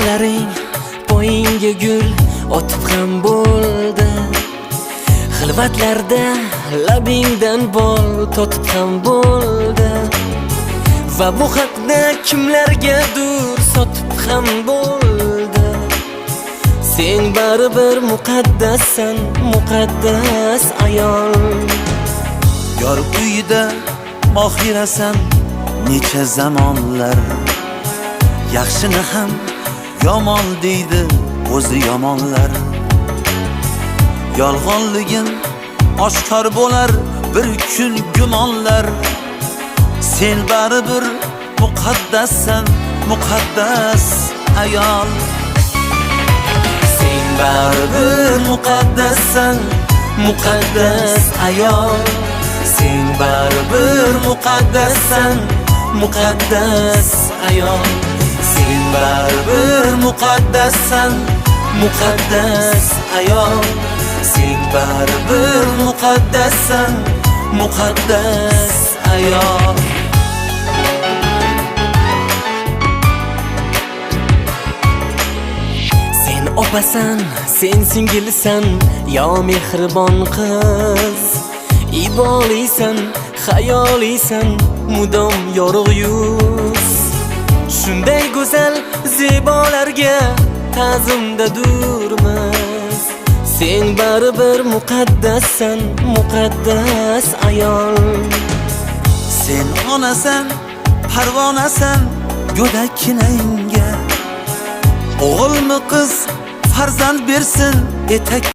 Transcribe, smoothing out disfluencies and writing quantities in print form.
barmoqlaring poyingga gul otib ham bo'ldi. Xilvatlarda labingdan bol totib ham bo'ldi. Va bu haqda kimlargadir sotib ham bo'ldi. Sen baribir muqaddassan, muqaddas ayol. Yor uyida mohirasan necha zamonlar. Yaxshini ham yomon deydi o'zi yomonlar. Yolg'onligin oshkor bo'lar bir kun gumonlar. Sen baribir muqaddassan, muqaddas ayol. Sen baribir muqaddassan, muqaddas ayol. Sen baribir muqaddassan, muqaddas ayol. Sen baribir muqaddassan, muqaddas ayol. Sen baribir muqaddassan, muqaddas ayol. Sen opasan, sen singilsan, yo mehribon qiz. Ibolisan, xayolisan, mudom yorug' yuz. Shunday go'zal zebolarga ta'zimda durmiz. Sen baribir muqaddassan, muqaddas ayol. Sen onasan, parvonasan go'dakkinangga. O'g'ilmi qiz farzand bersin etak